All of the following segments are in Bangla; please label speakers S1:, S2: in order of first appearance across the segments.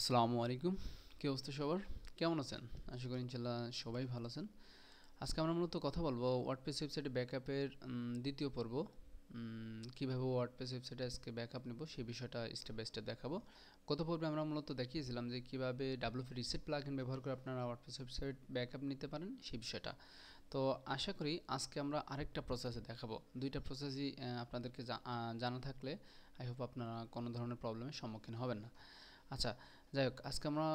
S1: আসসালামু আলাইকুম। কি অবস্থা সবার? কেমন আছেন? আশা করি ইনশাআল্লাহ সবাই ভালো আছেন। আজকে আমরা মূলত কথা বলবো ওয়ার্ডপ্রেস ওয়েবসাইটে ব্যাকআপের দ্বিতীয় পর্ব। কীভাবে ওয়ার্ডপ্রেস ওয়েবসাইটে আজকে ব্যাকআপ নেব সেই বিষয়টা স্টেপ বাই স্টেপ দেখাবো। গত পর্বে আমরা মূলত দেখিয়েছিলাম যে কীভাবে ডাব্লিউপি রিসেট প্লাগইন ব্যবহার করে আপনারা ওয়ার্ডপ্রেস ওয়েবসাইট ব্যাকআপ নিতে পারেন সেই বিষয়টা। তো আশা করি আজকে আমরা আরেকটা প্রসেসে দেখাবো। দুইটা প্রসেসই আপনাদেরকে জানা থাকলে আই হোপ আপনারা কোনো ধরনের প্রবলেমের সম্মুখীন হবেন না। আচ্ছা, যাই হোক আজকে আমরা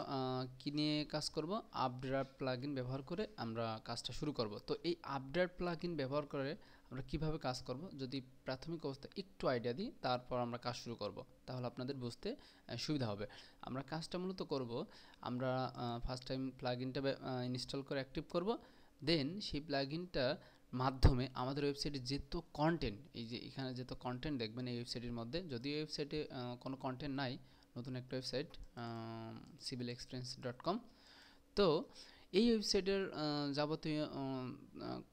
S1: কী নিয়ে কাজ করব? আপড্রাফট প্লাগইন ব্যবহার করে আমরা কাজটা শুরু করব। তো এই আপড্রাফট প্লাগইন ব্যবহার করে আমরা কিভাবে কাজ করব যদি প্রাথমিক অবস্থা একটু আইডিয়া দিই, তারপর আমরা কাজ শুরু করব, তাহলে আপনাদের বুঝতে সুবিধা হবে। আমরা কাজটা মূলত করব, আমরা ফার্স্ট টাইম প্লাগইনটা ইনস্টল করে অ্যাক্টিভ করব। দেন সেই প্লাগইনটার মাধ্যমে আমাদের ওয়েবসাইটে যেত কন্টেন্ট, এই যে এখানে যেত কন্টেন্ট দেখবেন এই ওয়েবসাইটের মধ্যে, যদিও ওয়েবসাইটে কোনো কন্টেন্ট নাই, নতুন একটা ওয়েবসাইট civilexperience.com। তো এই ওয়েবসাইটের যাবতীয়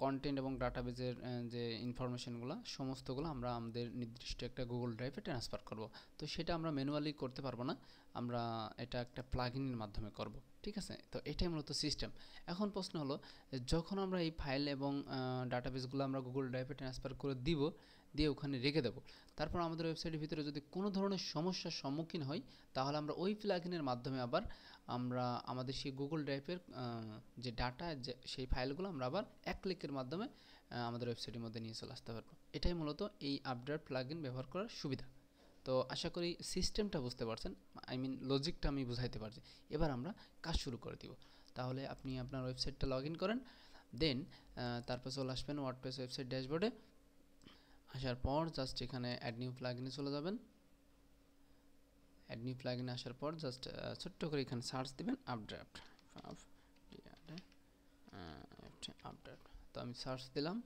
S1: কন্টেন্ট এবং ডাটাবেজের যে ইনফরমেশনগুলো সমস্তগুলো আমরা আমাদের নির্দিষ্ট একটা গুগল ড্রাইভে ট্রান্সফার করব। তো সেটা আমরা ম্যানুয়ালি করতে পারবো না, আমরা এটা একটা প্লাগইনের মাধ্যমে করব। ঠিক আছে, তো এটাই মূলত সিস্টেম। এখন প্রশ্ন হলো, যখন আমরা এই ফাইল এবং ডাটাবেসগুলো আমরা গুগল ড্রাইভে ট্রান্সফার করে দিয়ে ওখানে রেখে দেবো, তারপর আমাদের ওয়েবসাইটের ভিতরে যদি কোনো ধরনের সমস্যার সম্মুখীন হই, তাহলে আমরা ওই প্লাগইনের মাধ্যমে আবার আমরা আমাদের সেই গুগল ড্রাইভের যে ডাটা, যে সেই ফাইলগুলো আমরা আবার এক ক্লিকের মাধ্যমে আমাদের ওয়েবসাইটের মধ্যে নিয়ে চলে আসতে পারবো। এটাই মূলত এই আপডেট প্লাগইন ব্যবহার করার সুবিধা। তো আশা করি সিস্টেমটা বুঝতে পারছেন, আই মিন লজিকটা আমি বুঝাইতে পারছি। এবার আমরা কাজ শুরু করে দিব। তাহলে আপনি আপনার ওয়েবসাইটটা লগ ইন করেন, দেন তারপর চলে আসবেন ওয়ার্ডপ্রেস ওয়েবসাইট ড্যাশবোর্ডে। আসার পর জাস্ট এখানে অ্যাড নিউ প্লাগইনে চলে যাবেন। অ্যাড নিউ প্লাগইনে আসার পর জাস্ট ছোট্ট করে এখানে সার্চ দিবেন আপড্রাফট আপড্রাফট। তো আমি সার্চ দিলাম,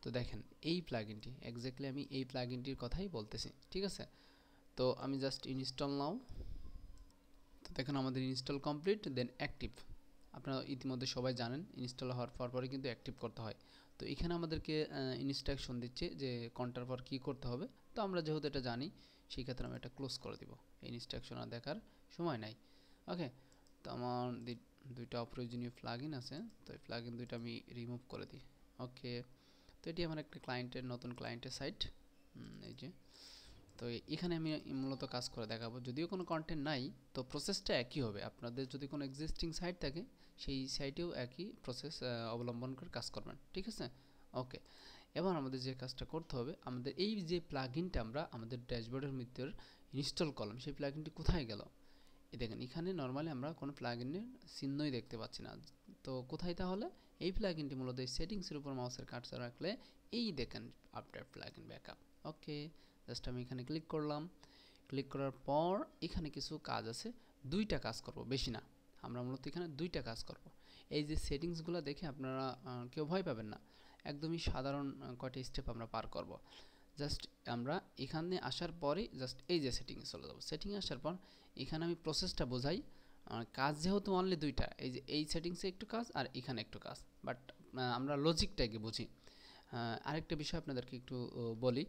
S1: তো দেখেন এই প্লাগইনটি এক্স্যাক্টলি আমি এই প্লাগইনটির কথাই বলতেছি। ঠিক আছে, তো আমি জাস্ট ইনস্টল নাও। তো দেখেন আমাদের ইনস্টল কমপ্লিট, দেন অ্যাক্টিভ। আপনারা ইতিমধ্যে সবাই জানেন ইনস্টল হওয়ার পরে কিন্তু অ্যাক্টিভ করতে হয়। তো এখানে আমাদেরকে ইনস্ট্রাকশন দিচ্ছে যে কোনটার পর কী করতে হবে। তো আমরা যেহেতু এটা জানি, সেই ক্ষেত্রে আমি এটা ক্লোজ করে দিব, এই ইনস্ট্রাকশন আর দেখার সময় নাই। ওকে, তো আমার দুইটা অপ্রয়োজনীয় প্লাগইন আছে, তো এই প্লাগইন দুইটা আমি রিমুভ করে দিই। ওকে, তো এটি আমার একটা নতুন ক্লায়েন্টের সাইট, এই যে। তো এখানে আমি মূলত কাজ করে দেখাবো, যদিও কোনো কন্টেন্ট নাই, তো প্রসেসটা একই হবে। আপনাদের যদি কোনো এক্সিস্টিং সাইট থাকে, সেই সাইটেও একই প্রসেস অবলম্বন করে কাজ করবেন। ঠিক আছে, ওকে। এবার আমাদের যে কাজটা করতে হবে, আমাদের এই যে প্লাগইনটা আমরা আমাদের ড্যাশবোর্ডের ভিতর ইনস্টল করলাম, সেই প্লাগইনটি কোথায় গেল? এই দেখেন এখানে নর্মালি আমরা কোনো প্লাগইনের চিহ্নই দেখতে পাচ্ছি না। তো কোথায় তাহলে? এই প্লাগইনটি মূলত এই সেটিংসের উপর মাউসের কার্সার রাখলে এই দেখেন আপডেট প্লাগইন ব্যাকআপ। ওকে, জাস্ট আমি এখানে ক্লিক করলাম। ক্লিক করার পর এখানে কিছু কাজ আছে, দুইটা কাজ করব, বেশি না। আমরা মূলত এখানে দুইটা কাজ করব। এই যে সেটিংসগুলো দেখে আপনারা কেউ ভয় পাবেন না, একদমই সাধারণ কয়টা স্টেপ আমরা পার করব। জাস্ট আমরা এখানে আসার পরে জাস্ট এই যে সেটিংয়ে চলে যাব। সেটিংয়ে আসার পর এখানে আমি প্রসেসটা বোঝাই। কাজ যেহেতু অনলি দুইটা, এই যে এই সেটিংসে একটু কাজ আর এখানে একটু কাজ, বাট আমরা লজিকটাকে বুঝি। আরেকটা বিষয় আপনাদেরকে একটু বলি,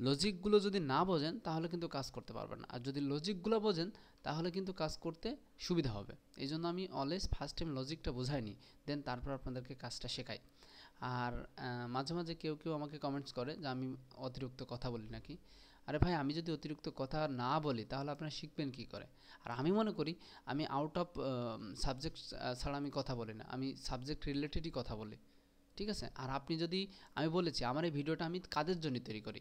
S1: লজিকগুলো যদি না বোঝেন তাহলে কিন্তু কাজ করতে পারবেন না, আর যদি লজিকগুলো বোঝেন তাহলে কিন্তু কাজ করতে সুবিধা হবে। এই জন্য আমি অলওয়েজ ফার্স্ট টাইম লজিকটা বোঝাইনি, দেন তারপর আপনাদেরকে কাজটা শেখাই। আর মাঝে মাঝে কেউ আমাকে কমেন্টস করে যে আমি অতিরিক্ত কথা বলি নাকি। আরে ভাই, আমি যদি অতিরিক্ত কথা না বলি তাহলে আপনারা শিখবেন কী করে? আর আমি মনে করি আমি আউট অফ সাবজেক্ট ছাড়া আমি কথা বলি না, আমি সাবজেক্ট রিলেটেডই কথা বলি। ঠিক আছে, আর আপনি যদি, আমি বলেছি আমার এই ভিডিওটা আমি কাদের জন্য তৈরি করি?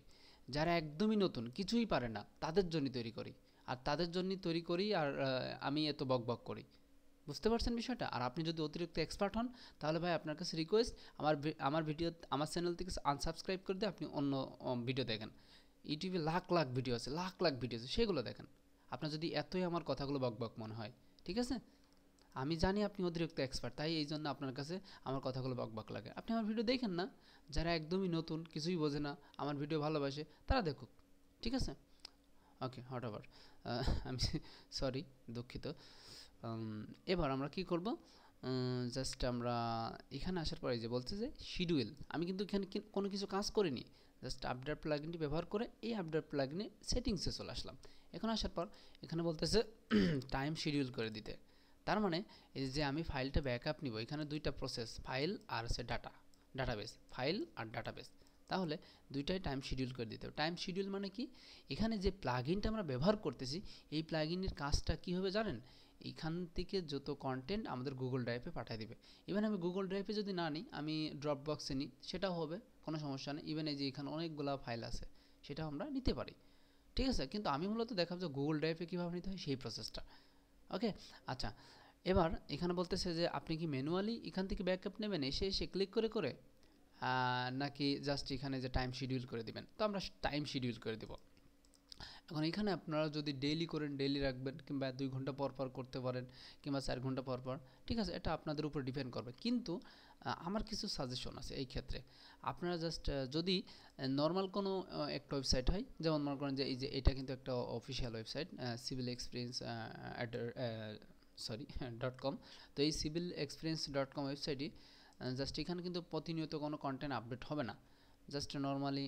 S1: যারা একদমই নতুন, কিছুই পারে না, তাদের জন্য তৈরি করি। আর তাদের জন্যই তৈরি করি, আর আমি এত বকবক করি। বুঝতে পারছেন বিষয়টা? আর আপনি যদি অতিরিক্ত এক্সপার্ট হন, তাহলে ভাই আপনার কাছে রিকোয়েস্ট, আমার ভিডিও, আমার চ্যানেল থেকে আনসাবস্ক্রাইব করে দিয়ে আপনি অন্য ভিডিও দেখেন। ইউটিউবে লাখ লাখ ভিডিও আছে, সেগুলো দেখেন। আপনার যদি এতই আমার কথাগুলো বকবক মনে হয়, ঠিক আছে? আমি জানি আপনি অতিরিক্ত এক্সপার্ট, তাই এই জন্য আপনার কাছে আমার কথাগুলো বকবক লাগে। আপনি আমার ভিডিও দেখেন না, যারা একদমই নতুন, কিছুই বোঝে না, আমার ভিডিও ভালোবাসে, তারা দেখুক। ঠিক আছে, ওকে, হট ওভার। আমি সরি, দুঃখিত। এবার আমরা কি করব? জাস্ট আমরা এখানে আসার পরে যে বলছে যে শিডিউল, আমি কিন্তু এখানে কোনো কিছু কাজ করিনি, জাস্ট আপডেট প্লাগইনটি ব্যবহার করে এই আপডেট প্লাগইনে সেটিংসে চলে আসলাম। এখন আসার পর এখানে বলতেছে টাইম শিডিউল করে দিতে। তার মানে এই যে আমি ফাইলটা ব্যাকআপ নিব, এখানে দুইটা প্রসেস, ফাইল আর হচ্ছে ডাটাবেস, ফাইল আর ডাটাবেস। তাহলে দুইটাই টাইম শিডিউল করে দিতে হবে। টাইম শিডিউল মানে কি, এখানে যে প্লাগইনটা আমরা ব্যবহার করতেছি এই প্লাগইনের কাজটা কী হবে জানেন, এখান থেকে যত কন্টেন্ট আমাদের গুগল ড্রাইভে পাঠিয়ে দিবে। ইভেন আমি গুগল ড্রাইভে যদি না নিই, আমি ড্রপ বক্সে নিই, সেটাও হবে, কোনো সমস্যা নেই। ইভেন এই যে এখানে অনেকগুলো ফাইল আছে, সেটাও আমরা নিতে পারি, ঠিক আছে। কিন্তু আমি মূলত দেখাবো যে গুগল ড্রাইভে কীভাবে নিতে হয় সেই প্রসেসটা। ওকে, আচ্ছা। এবার এখানে বলতেছে যে আপনি কি ম্যানুয়ালি এখান থেকে ব্যাকআপ নেবেন এসে এসে ক্লিক করে করে, নাকি জাস্ট এখানে যে টাইম শিডিউল করে দিবেন। তো আমরা টাইম শিডিউল করে দেব। এখন এখানে আপনারা যদি ডেইলি করেন ডেইলি রাখবেন, কিংবা 2 ঘন্টা পর পর করতে পারেন, কিংবা 4 ঘন্টা পর পর, ঠিক আছে, এটা আপনাদের উপর ডিপেন্ড করবে। কিন্তু আমার কিছু সাজেশন আছে এই ক্ষেত্রে। আপনারা জাস্ট যদি নর্মাল কোনো একটা ওয়েবসাইট হয়, যেমন মনে করেন যে এই যে এটা কিন্তু একটা official website, civil experience .com। তো এই সিভিল এক্সপিরিয়েন্স .com ওয়েবসাইটই জাস্ট এখানে কিন্তু প্রতিনিয়ত কোনো কন্টেন্ট আপডেট হবে না, জাস্ট নর্মালি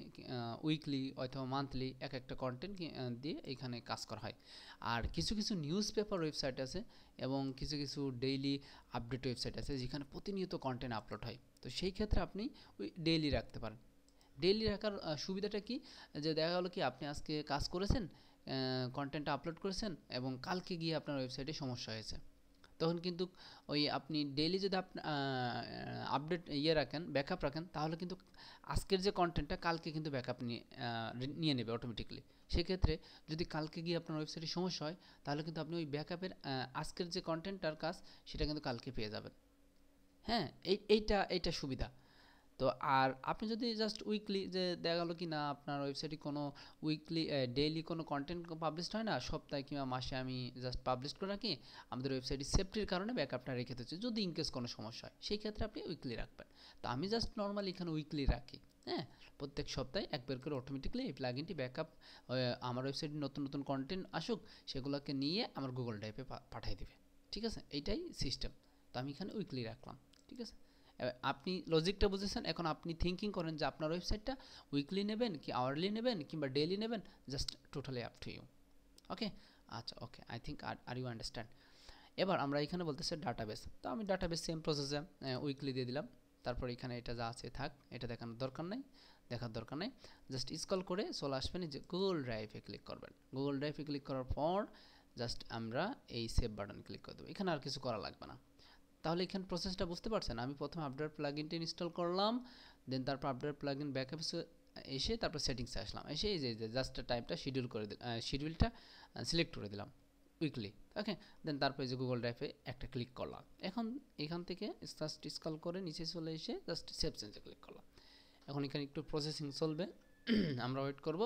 S1: উইকলি অথবা মান্থলি এক একটা কন্টেন্ট দিয়ে এখানে কাজ করা হয়। আর কিছু কিছু নিউজ পেপার ওয়েবসাইট আছে এবং কিছু কিছু ডেইলি আপডেট ওয়েবসাইট আছে যেখানে প্রতিনিয়ত কন্টেন্ট আপলোড হয়। তো সেই ক্ষেত্রে আপনি ওই ডেইলি রাখতে পারেন। ডেইলি রাখার সুবিধাটা কি, যে দেখা গেলো কি আপনি আজকে কাজ করেছেন, কন্টেন্টটা আপলোড করেছেন এবং কালকে গিয়ে আপনার ওয়েবসাইটে সমস্যা হয়েছে, তখন কিন্তু ওই আপনি ডেইলি যদি আপডেট রাখেন, ব্যাকআপ রাখেন, তাহলে কিন্তু আজকের যে কন্টেন্টটা কালকে কিন্তু ব্যাকআপ নিয়ে নেবে অটোমেটিকলি। সেক্ষেত্রে যদি কালকে গিয়ে আপনার ওয়েবসাইটে সমস্যা হয়, তাহলে কিন্তু আপনি ওই ব্যাকআপের আজকের যে কন্টেন্টটার কাজ সেটা কিন্তু কালকে পেয়ে যাবেন। হ্যাঁ, এইটা সুবিধা। তো আর আপনি যদি জাস্ট উইকলি, যে দেখা গেলো কি না আপনার ওয়েবসাইটে কোনো উইকলি ডেইলি কোনো কন্টেন্ট পাবলিশ হয় না, সপ্তাহে কিংবা মাসে আমি জাস্ট পাবলিশ করে রাখি, আমাদের ওয়েবসাইটের সেফটির কারণে ব্যাকআপটা রেখে দিচ্ছি, যদি ইনকেস কোনো সমস্যা হয় সেই ক্ষেত্রে আপনি উইকলি রাখবেন। তো আমি জাস্ট নর্মালি এখানে উইকলি রাখি। হ্যাঁ, প্রত্যেক সপ্তাহে একবার করে অটোমেটিকলি এই প্লাগইনটি ব্যাকআপ আমার ওয়েবসাইটে নতুন নতুন কন্টেন্ট আসুক সেগুলোকে নিয়ে আমার গুগল ড্রাইভে পাঠিয়ে দিবে, ঠিক আছে, এইটাই সিস্টেম। তো আমি এখানে উইকলি রাখলাম, ঠিক আছে। আপনি লজিকটা বুঝেছেন। এখন আপনি থিঙ্কিং করেন যে আপনার ওয়েবসাইটটা উইকলি নেবেন কি আওয়ারলি নেবেন কিংবা ডেইলি নেবেন, just totally up to you. Okay, আচ্ছা, okay, I think are you understand. এবার আমরা এখানে বলতেছে ডাটাবেস। তো আমি ডাটাবেস সেম প্রসেসে উইকলি দিয়ে দিলাম। তারপর এখানে এটা যা আছে থাক, এটা দেখার দরকার নেই। জাস্ট স্ক্রল করে চলে আসবেন যে গুগল ড্রাইভে ক্লিক করবেন। গুগল ড্রাইভে ক্লিক করার পর জাস্ট আমরা এই সেভ বাটন ক্লিক করে দেবো। এখানে আর কিছু করা লাগবে না। তাহলে এখানে প্রসেসটা বুঝতে পারছেন। আমি প্রথমে আপডেট প্লাগইনটি ইনস্টল করলাম, দেন তারপর আপডেট প্লাগইন ব্যাকআপে এসে তারপর সেটিংসে আসলাম, এসে এই যে জাস্ট টাইমটা শিডিউলটা সিলেক্ট করে দিলাম উইকলি। ওকে, দেন তারপর যে গুগল ড্রাইভে একটা ক্লিক করলাম। এখন এখান থেকে জাস্ট স্ক্রল করে নিচে চলে এসে জাস্ট সেভ চেঞ্জে ক্লিক করলাম। এখন এখানে একটু প্রসেসিং চলবে, আমরা ওয়েট করব।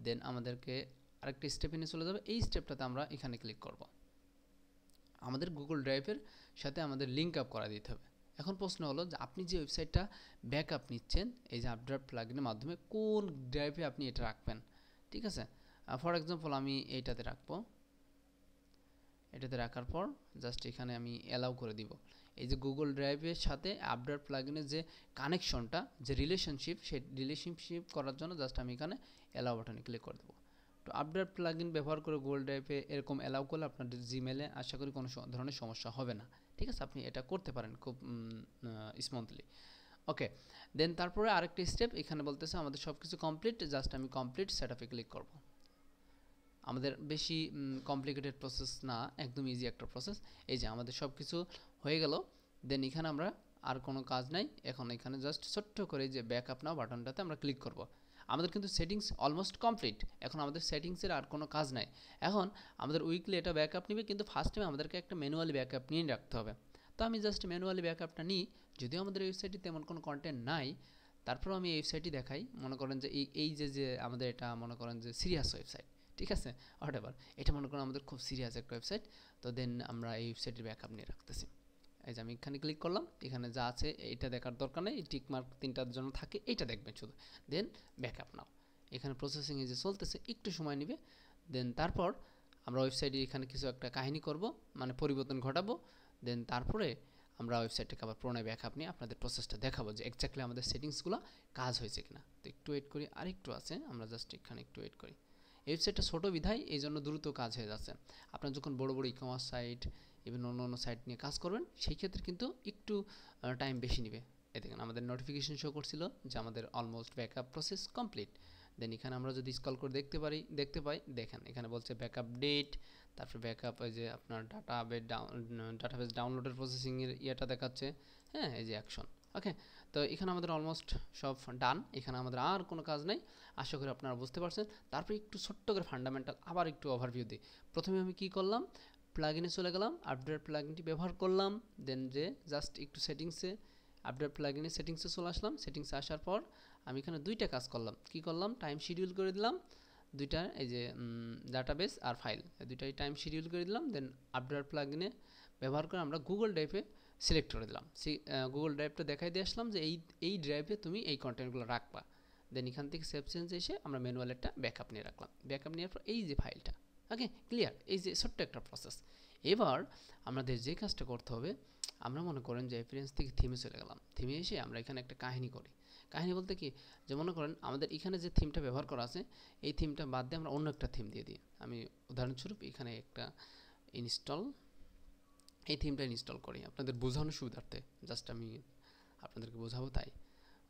S1: দেন আমাদেরকে আরেকটা স্টেপে নিয়ে চলে যাবে। এই স্টেপটাতে আমরা এখানে ক্লিক করব। আমাদের গুগল ড্রাইভের সাথে আমাদের লিঙ্ক আপ করা দিতে হবে। এখন প্রশ্ন হলো যে আপনি যে ওয়েবসাইটটা ব্যাকআপ নিচ্ছেন এই যে আপডেট প্লাগইনের মাধ্যমে, কোন ড্রাইভে আপনি এটা রাখবেন, ঠিক আছে। ফর এক্সাম্পল আমি এইটাতে রাখবো। এটাতে রাখার পর জাস্ট এখানে আমি অ্যালাউ করে দিব। এই যে গুগল ড্রাইভের সাথে আপডেট প্লাগইনের যে কানেকশনটা, যে রিলেশনশিপ, সেই রিলেশনশিপ করার জন্য জাস্ট আমি এখানে অ্যালাউ বাটনে ক্লিক করে দেবো। তো আপডেট প্লাগইন ব্যবহার করে গুগল ড্রাইভে এরকম অ্যালাউ করলে আপনার জিমেলে আশা করি কোনো ধরনের সমস্যা হবে না, ঠিক আছে। আপনি এটা করতে পারেন খুব স্মুথলি। ওকে, দেন তারপরে আরেকটা স্টেপ এখানে বলতেছে আমাদের সব কিছু কমপ্লিট, জাস্ট আমি কমপ্লিট সেটআপে ক্লিক করব। আমাদের বেশি কমপ্লিকেটেড প্রসেস না, একদম ইজি একটা প্রসেস। এই যে আমাদের সব কিছু হয়ে গেল। দেন এখানে আমরা আর কোনো কাজ নাই। এখন এখানে জাস্ট ছোট্ট করে যে ব্যাকআপ নাও বাটনটাতে আমরা ক্লিক করব। আমাদের কিন্তু সেটিংস অলমোস্ট কমপ্লিট। এখন আমাদের সেটিংসের আর কোনো কাজ নাই। এখন আমাদের উইকলি এটা ব্যাকআপ নেবে, কিন্তু ফার্স্ট টাইম আমাদেরকে একটা ম্যানুয়ালি ব্যাকআপ নিয়ে রাখতে হবে। তো আমি জাস্ট ম্যানুয়ালি ব্যাকআপটা নিই। যদিও আমাদের ওয়েবসাইটে তেমন কোনো কন্টেন্ট নাই, তারপরেও আমি এই ওয়েবসাইটটি দেখাই। মনে করেন যে এই যে আমাদের এটা মনে করেন যে সিরিয়াস ওয়েবসাইট, ঠিক আছে, হোয়াটএভার, এটা মনে করেন আমাদের খুব সিরিয়াস একটা ওয়েবসাইট। তো দেন আমরা এই ওয়েবসাইটের ব্যাকআপ নিয়ে রাখতেছি। এই যে আমি এখানে ক্লিক করলাম, এখানে যা আছে এইটা দেখার দরকার নেই, এই টিক মার্ক তিনটার জন্য থাকে, এইটা দেখবেন শুধু। দেন ব্যাকআপ নাও। এখানে প্রসেসিং যে চলতেছে, একটু সময় নেবে। দেন তারপর আমরা ওয়েবসাইটে এখানে কিছু একটা কাহিনী করব, মানে পরিবর্তন ঘটাবো। দেন তারপরে আমরা ওয়েবসাইটটাকে আবার পুনরায় ব্যাকআপ নিয়ে আপনাদের প্রসেসটা দেখাবো যে এক্স্যাক্টলি আমাদের সেটিংসগুলো কাজ হয়েছে কিনা। তো একটু ওয়েট করি, আরেকটু আছে, আমরা জাস্ট এখানে একটু ওয়েট করি। ওয়েবসাইটটা ছোটো বিধায় এই জন্য দ্রুত কাজ হয়ে যাচ্ছে। আপনার যখন বড় বড় ই কমার্স সাইট ইভেন অন্য অন্য সাইট নিয়ে কাজ করবেন সেই ক্ষেত্রে কিন্তু একটু টাইম বেশি নেবে। এই দেখেন আমাদের নোটিফিকেশন শো করছিল যে আমাদের অলমোস্ট ব্যাকআপ প্রসেস কমপ্লিট। দেন এখানে আমরা যদি স্ক্রল করে দেখতে পাই, দেখেন এখানে বলছে ব্যাকআপ ডেট, তারপরে ব্যাকআপ এই যে আপনার ডাটাবেস ডাউনলোডের প্রসেসিংয়ের ইয়েটা দেখাচ্ছে, হ্যাঁ এই যে অ্যাকশন। ওকে, তো এখানে আমাদের অলমোস্ট সব ডান, এখানে আমাদের আর কোনো কাজ নেই। আশা করি আপনারা বুঝতে পারছেন। তারপরে একটু ছোট্ট করে ফান্ডামেন্টাল আবার একটু ওভারভিউ দিই। প্রথমে আমি কি করলাম, প্লাগইনে চলে গেলাম, আপডেট প্লাগইনটি ব্যবহার করলাম। দেন যে জাস্ট একটু সেটিংসে, আপডেট প্লাগইনে সেটিংসে চলে আসলাম। সেটিংসে আসার পর আমি এখানে দুইটা কাজ করলাম। কি করলাম, টাইম শিডিউল করে দিলাম দুইটা, এই যে ডাটাবেস আর ফাইল, দুইটাই টাইম শিডিউল করে দিলাম। দেন আপডেট প্লাগইনে ব্যবহার করে আমরা গুগল ড্রাইভে সিলেক্ট করে দিলাম। গুগল ড্রাইভটা দেখাই দিয়ে আসলাম যে এই ড্রাইভে তুমি এই কন্টেন্টগুলো রাখবা। দেন এখান থেকে সেভ চেঞ্জ এসে আমরা ম্যানুয়াল একটা ব্যাকআপ নিয়ে রাখলাম। ব্যাকআপ নেওয়ার পর এই যে ফাইলটা, ওকে ক্লিয়ার, এই যে ছোট্ট একটা প্রসেস। এবার আমাদের যে কাজটা করতে হবে, আমরা মনে করেন যে রেফারেন্স থেকে থিমে চলে গেলাম। থিমে এসে আমরা এখানে একটা কাহিনী করি। কাহিনী বলতে কি, যে মনে করেন আমাদের এখানে যে থিমটা ব্যবহার করা আছে এই থিমটা বাদ দিয়ে আমরা অন্য একটা থিম দিয়ে দিই। আমি উদাহরণস্বরূপ এখানে একটা এই থিমটা ইনস্টল করি আপনাদের বোঝানোর সুবিধার্থে, জাস্ট আমি আপনাদেরকে বোঝাবো তাই।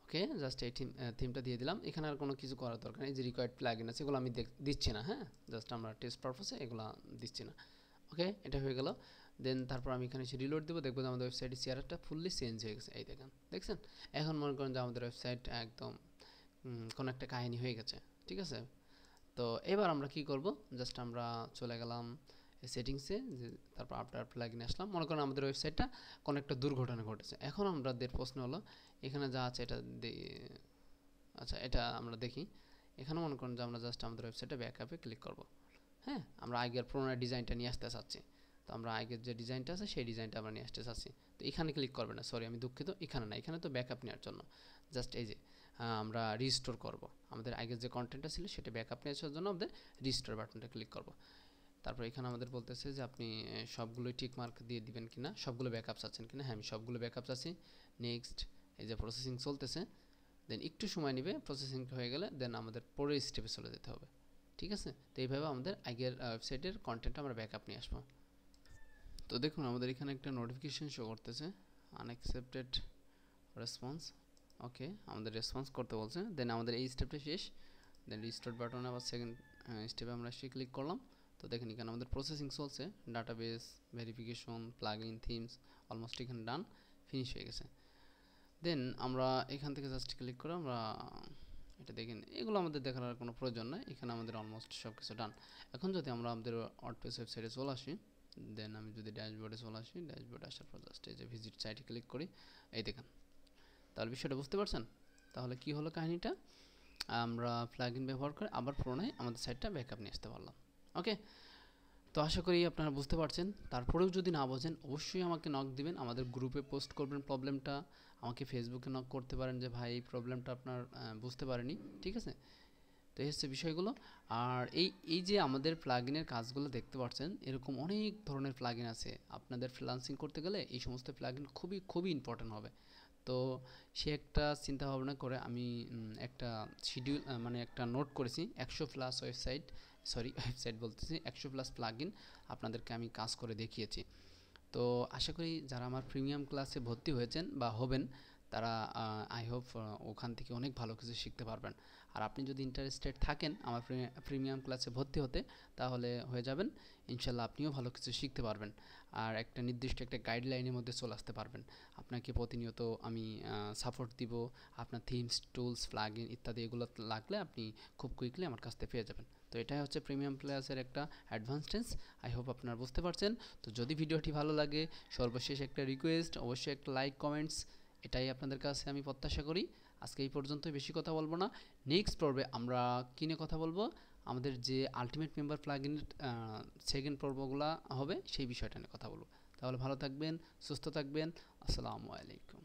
S1: ওকে, জাস্ট এই থিমটা দিয়ে দিলাম। এখানে আর কোনো কিছু করার দরকার নেই। যে রিকোয়ার্ড প্লাগইন আছে এগুলো আমি দিচ্ছি না, হ্যাঁ জাস্ট আমরা টেস্ট পারপাসে এগুলো দিচ্ছি না। ওকে, এটা হয়ে গেল। দেন তারপর আমি এখানে এসে রিলোড দেবো, দেখবো যে আমাদের ওয়েবসাইটের চেহারাটা ফুললি চেঞ্জ হয়ে গেছে। এই দেখছেন, এখন মনে করেন যে আমাদের ওয়েবসাইট একদম কোনো একটা কাহিনী হয়ে গেছে। ঠিক আছে, তো এবার আমরা কি করব, জাস্ট আমরা চলে গেলাম সেটিংসে, তারপর আপডেট প্লাগইনে আসলাম। মনে করেন আমাদের ওয়েবসাইটটা কোনো একটা দুর্ঘটনা ঘটেছে। এখন আমাদের প্রশ্ন হলো এখানে যা আছে এটা আচ্ছা এটা আমরা দেখি। এখানে মনে করেন যে আমরা জাস্ট আমাদের ওয়েবসাইটে ব্যাকআপে ক্লিক করব। হ্যাঁ, আমরা আগের পুরোনো ডিজাইনটা নিয়ে আসতে চাচ্ছি। তো আমরা আগের যে ডিজাইনটা আছে সেই ডিজাইনটা আমরা নিয়ে আসতে চাচ্ছি। তো এখানে ক্লিক করবে না, সরি আমি দুঃখিত, এখানে না, এখানে তো ব্যাকআপ নেওয়ার জন্য জাস্ট এই যে আমরা রিস্টোর করব। আমাদের আগের যে কন্টেন্টটা ছিল সেটা ব্যাকআপ নেওয়ার জন্য আমাদের রিস্টোর বাটনটা ক্লিক করব। তারপর এখানে আমাদের বলতেছে যে আপনি সবগুলোই টিক মার্ক দিয়ে দিবেন কিনা, সবগুলো ব্যাকআপ চাচ্ছেন কিনা। হ্যাঁ আমি সবগুলো ব্যাকআপ চাচ্ছি। নেক্সট, এই যে প্রসেসিং চলতেছে, দেন একটু সময় নেবে, প্রসেসিংটা হয়ে গেলে দেন আমাদের পরের স্টেপে চলে যেতে হবে। ঠিক আছে, তো এইভাবে আমাদের আগের ওয়েবসাইটের কন্টেন্ট আমরা ব্যাকআপ নিয়ে আসবো। তো দেখুন আমাদের এখানে একটা নোটিফিকেশন শো করতেছে, আনএক্সেপ্টেড রেসপন্স। ওকে, আমাদের রেসপন্স করতে বলছে। দেন আমাদের এই স্টেপটা শেষ। দেন রিস্টোর বাটনে আবার সেকেন্ড স্টেপে আমরা এসে ক্লিক করলাম। তো দেখেন এখানে আমাদের প্রসেসিং চলছে, database verification plugin themes almost এখানে ডান, ফিনিশ হয়ে গেছে। দেন আমরা এখান থেকে জাস্ট ক্লিক করে আমরা এটা দেখেন, এগুলো আমাদের দেখার আর কোনো প্রয়োজন নাই, এখানে আমাদের অলমোস্ট সব কিছু ডান। এখন যদি আমরা আমাদের ওয়ার্ডপ্রেস ওয়েবসাইটে চলে আসি, দেন আমি যদি ড্যাশবোর্ডে চলে আসি, ড্যাশবোর্ডে আসার পর জাস্ট এই যে ভিজিট সাইটে ক্লিক করি, এই দেখেন, তাহলে বিষয়টা বুঝতে পারছেন। তাহলে কি হলো কাহিনীটা, আমরা প্লাগইন ব্যবহার করে আবার পুনরায় আমাদের সাইটটা ব্যাকআপ নিয়ে আসতে পারলাম। ওকে, তো আশা করি আপনারা বুঝতে পারছেন। তারপরেও যদি না বোঝেন অবশ্যই আমাকে নক দিবেন, আমাদের গ্রুপে পোস্ট করবেন প্রবলেমটা, আমাকে ফেসবুকে নক করতে পারেন যে ভাই এই প্রবলেমটা আপনার বুঝতে পারেনি। ঠিক আছে, তো এই হচ্ছে বিষয়গুলো। আর এই যে আমাদের প্লাগইনের কাজগুলো দেখতে পাচ্ছেন, এরকম অনেক ধরনের প্লাগইন আছে। আপনাদের ফ্রিল্যান্সিং করতে গেলে এই সমস্ত প্লাগইন খুবই খুবই ইম্পর্টেন্ট হবে। তো সে একটা চিন্তা ভাবনা করে আমি একটা শিডিউল মানে একটা নোট করেছি, 100+ ওয়েবসাইট বলতেছি 100+ প্লাগইন আপনাদেরকে আমি কাজ করে দেখিয়েছি। তো আশা করি যারা আমার প্রিমিয়াম ক্লাসে ভর্তি হয়েছেন বা হবেন তারা আই হোপ ওখান থেকে অনেক ভালো কিছু শিখতে পারবেন। আর আপনি যদি ইন্টারেস্টেড থাকেন আমার প্রিমিয়াম ক্লাসে ভর্তি হতে, তাহলে হয়ে যাবেন, ইনশাল্লাহ আপনিও ভালো কিছু শিখতে পারবেন। আর একটা নির্দিষ্ট একটা গাইডলাইনের মধ্যে চলে আসতে পারবেন। আপনাকে প্রতিনিয়ত আমি সাপোর্ট দিব, আপনার থিমস টুলস প্লাগইন ইত্যাদি এগুলো লাগলে আপনি খুব কুইকলি আমার কাছ থেকে পেয়ে যাবেন। তো এটাই হচ্ছে প্রিমিয়াম ক্লাসের একটা অ্যাডভান্সটেন্স। আই হোপ আপনারা বুঝতে পারছেন। তো যদি ভিডিওটি ভালো লাগে সর্বশেষ একটা রিকোয়েস্ট, অবশ্যই একটা লাইক কমেন্টস, এটাই আপনাদের কাছে আমি প্রত্যাশা করি। আজকে এই পর্যন্তই, বেশি কথা বলবো না। নেক্সট পর্বে আমরা কী নিয়ে কথা বলবো, আমাদের যে আলটিমেট মেম্বার প্লাগইনের সেকেন্ড পর্বগুলো হবে সেই বিষয়টা নিয়ে কথা বলবো। তাহলে ভালো থাকবেন, সুস্থ থাকবেন, আসসালামু আলাইকুম।